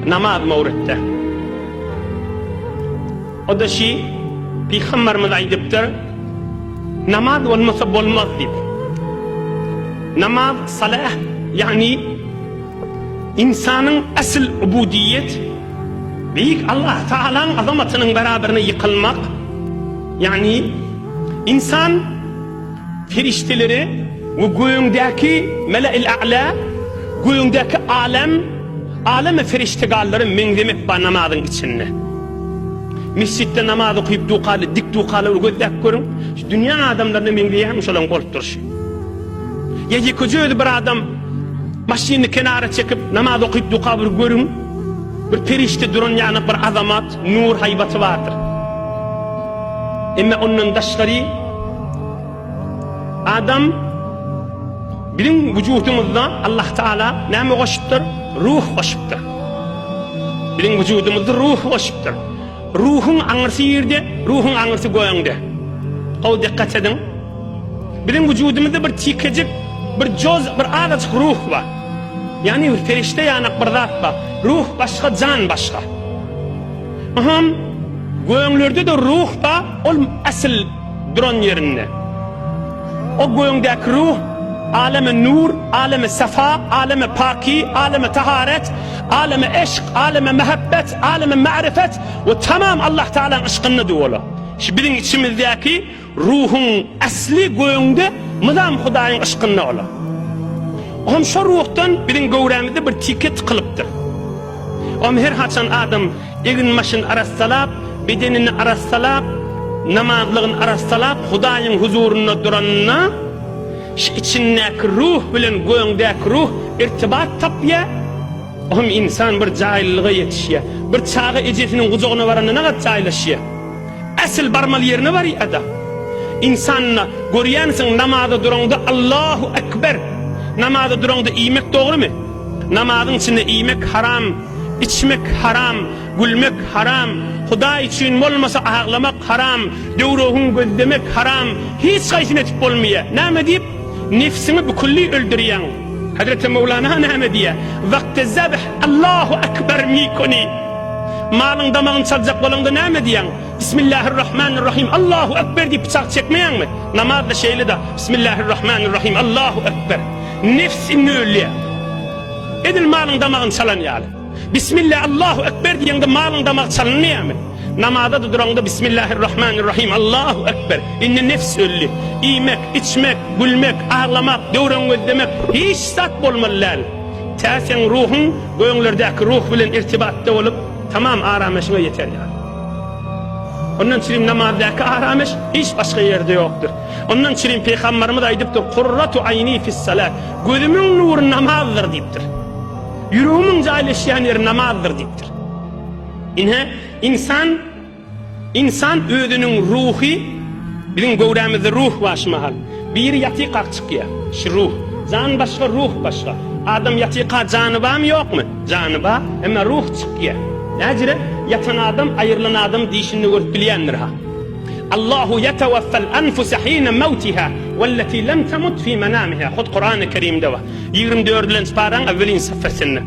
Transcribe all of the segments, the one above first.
namaz mevridde. O da şey, Peygamberimiz aydıptır, namaz olmasa bolmaz deyip. Namaz, salah, yani insanın asıl ubudiyet, büyük Allah Teala'nın azametinin beraberine yıkılmak, yani insan ferişteleri ve göğündeki mele-il a'la, göğündeki alem feriştegalları mendemek ba namazın içinde. Mescitte namaz okuyup dukalı, dik dukalı gözlek görün. Dünya adamlarını mendeymiş olan koltuktur. Ya yıkıcı bir adam maşini kenara çekip namaz okuyup dukalı görün. Bir ferişte durun yani bir azamat, nur haybatı vardır. Ama onun daşları adam bizim vücudumuzda Allah Teala ne koşuptur? Ruh koşuptur. Bizim vücudumuzda ruh koşuptur. Ruhun anırsı yerde, ruhun anırsı göğünde. O dikkat edin. Bizim vücudumuzda bir tikecik, bir coz, bir adacık ruh var. Yani bir ferişte yanak bir zat var. Ruh başka, can başka. Aham, göğünlerde de ruh var, o asıl duran yerinde. O göğündeki ruh, alemi nur, alemi safa, alemi paki, alemi taharet, alemi eşk, alemi mehabbet, alemi marifet ve tamam Allah Teala'nın aşkını diyorlar. Şimdi bizim içimizdeki ruhun asli göğünde mıdam Hudayın aşkını ola. Oğlum şu ruhtan bizim göğremizde bir tiket kılıptır. Oğlum her haçan adam egin maşın arastalap, bedenini arastalap, namazlığın arastalap, Hudayın huzuruna duranına, içindeki ruh bilen göğündeki ruh irtibat tapya. Oğlum insan bir cahilliğe yetişiyor. Bir çağı ecetinin kucağına varanına ne kadar cahillaşıyor. Asıl barmal yerine var ya da. İnsanla görüyorsun namazda duranda Allahu Ekber. Namazda duranda iyimek doğru mu? Namazın içinde iyimek haram, içmek haram, gülmek haram, Huday için olmasa ağlamak haram, devruhun gözlemek haram, hiç kaysın etip olmuyor. Ne deyip? Nefsini bir kulli öldürüyen. Hazreti Mevlana ne diye? Vakti zabih Allahu Ekber mikoni. Malın damağın çalacak olanda ne diyen? Bismillahirrahmanirrahim Allahu Ekber deyip bıçak çekmeyen mi? Namazda şeyle de Bismillahirrahmanirrahim Allahu Ekber. Nefsini öldürüyor. Edil malın damağın çalan yani. Bismillah Allahu Ekber diyen de malın damağı çalınmıyor mu? Namazda da duranda Bismillahirrahmanirrahim Allahu Ekber. İnne nefs öldü. İymek, içmek, gülmek, ağlamak, devran gözlemek hiç sat olmalılar. Tersen ruhun göğünlerdeki ruh bilen irtibatta olup tamam arameşine yeter yani. Ondan için namazdaki arameş hiç başka yerde yoktur. Ondan için Peygamberimiz aydıptır. Kurratu ayni fis salat. Gözümün nuru namazdır deyiptir. Yüreğimin cahilleşen yeri namazdır deyiptir. İnsan özünün ruhi, bizim göğremizde ruh var mahal. Bir yatıkak çıkıyor, şu ruh. Can başka, ruh başka. Adam yatıka canı var mı yok mu? Canı var ama ruh çıkıyor. Necire? Yatan adam, ayrılan adam dişini görüp bilendir ha. Allahu yetevaffel enfuse hine mevtiha velleti lem temut fi menamiha. Hud Kur'an-ı Kerim'de var. 24. paran evvelin sefesinde.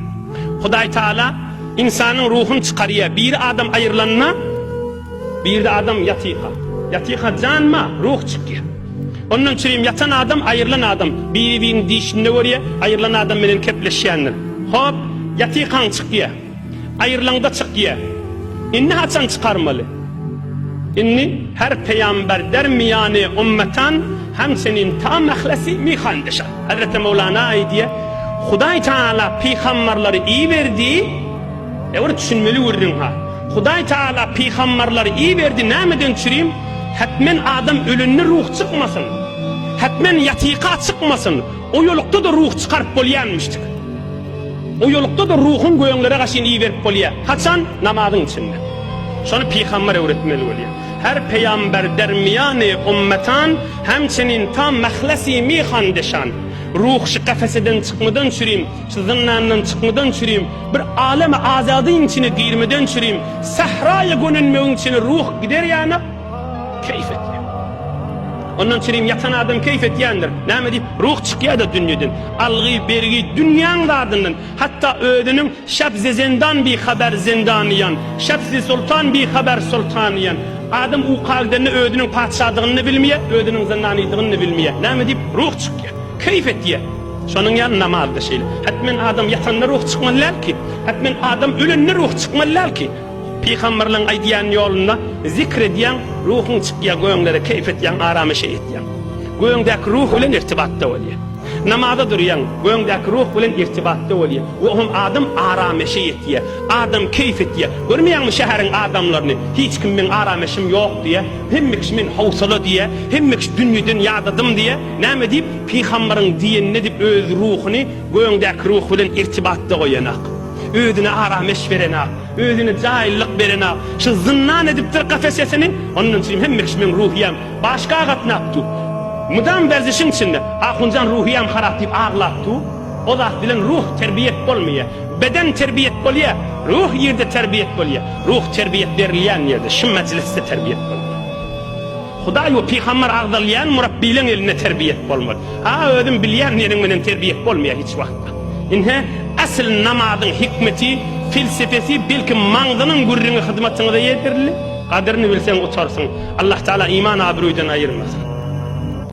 Huday Teala insanın ruhunu çıkarıyor. Bir adam ayrılanına, bir de adam yatıka. Yatıka can mı? Ruh çıkıyor. Onun için yatan adam, ayrılan adam. Birinin dişinde görüyor, ayrılan adam benim kepleşenler. Hop, yatıkan çıkıyor. Ayrılan da çıkıyor. İnni haçan çıkarmalı. İnni her peygamber der mi yani ümmetan hem senin tam mehlesi mi kandışa. Hazreti Mevlana diye Huday Teala peygamberleri iyi verdi. Öyle düşünmeli vurdun ha. Huday Teala peygamberleri iyi verdi. Nemeden çürüyüm? Hatmen adam ölünün ruh çıkmasın. Hatmen yatıka çıkmasın. O yolukta da ruh çıkarıp bolyanmıştık. O yolukta da ruhun göğünlere karşın iyi verip bolya. Haçan namazın içinde. Sonra peygamber öğretmeli oluyor. Her peygamber dermiyane ümmetan hem senin tam mehlesi mi kandışan. Ruh şu kafesinden çıkmadan çürüyüm, şu zınnandan çıkmadan çürüyüm, bir alem-i azadın içine girmeden çürüyüm, sahraya gönülmeyin içine ruh gider yani, keyif ediyor. Ondan çirim yatan adam keyfet yandır. Näme diýip ruh çykýar da dünýeden. Algy bergi dünýäň dadından hatta ödünün şabze zindan bir haber zindaniyan. Şabze sultan bir haber sultaniyan. Adam u kaldığını ödünün padşahlığını bilmeye, ödünün zindaniyetini bilmeye. Näme diýip ruh çykýar. Keyfet diýär. Şonun ýany namazda şeýle. Hatmen adam ýatanda ruh çykmalar ki, hatmen adam ölenni ruh çykmalar ki. Peygamberlerin aýdýan ýolunda zikredýän ruhun çykýar, göňlere keyfet ýan, aram eşeýetýän. Göňdäki ruh bilen irtibatda bolýar. Namazda durýan, göňdäki ruh bilen irtibatda bolýar. O adam aram eşeýetýär, adam keyfet ýer. Görmeýärmi şäheriň adamlaryny? Hiç kim men aram eşim ýok diýe, hemme kişi men howsala diýe, hemme kişi dünýeden ýadadım diýe. Näme diýip peýgamberiň diýenine diýip öz ruhuny göňdäki ruh bilen irtibatda goýanak. Özüne arameş verenak, özüne cahillik verenak, şu zınnan edipdir kafesesini, onun için hem mekşimin ruhiyem başka gatnaptu. Mudam berzişin içinde, ahuncan ruhiyem harap deyip ağlattı, o da bilen ruh terbiyet bolmaya, beden terbiyet bolya, ruh yerde terbiyet bolya, ruh terbiyet verilen yerde, şu mecliste terbiyet bolya. Hudaý we peýgamber agdalýan murabbiýleň eline terbiyet bolmaly. Ha ödüm bilýän ýeriň menen terbiyet bolmaýar hiç wagtda. Inhe asl namazyň hikmeti, felsefesi belki maňzynyň gurrüňe hyzmatçyňyza ýetirli. Kadrini bilsen uçarsın. Allah Teala iman abruydan ayırmasın.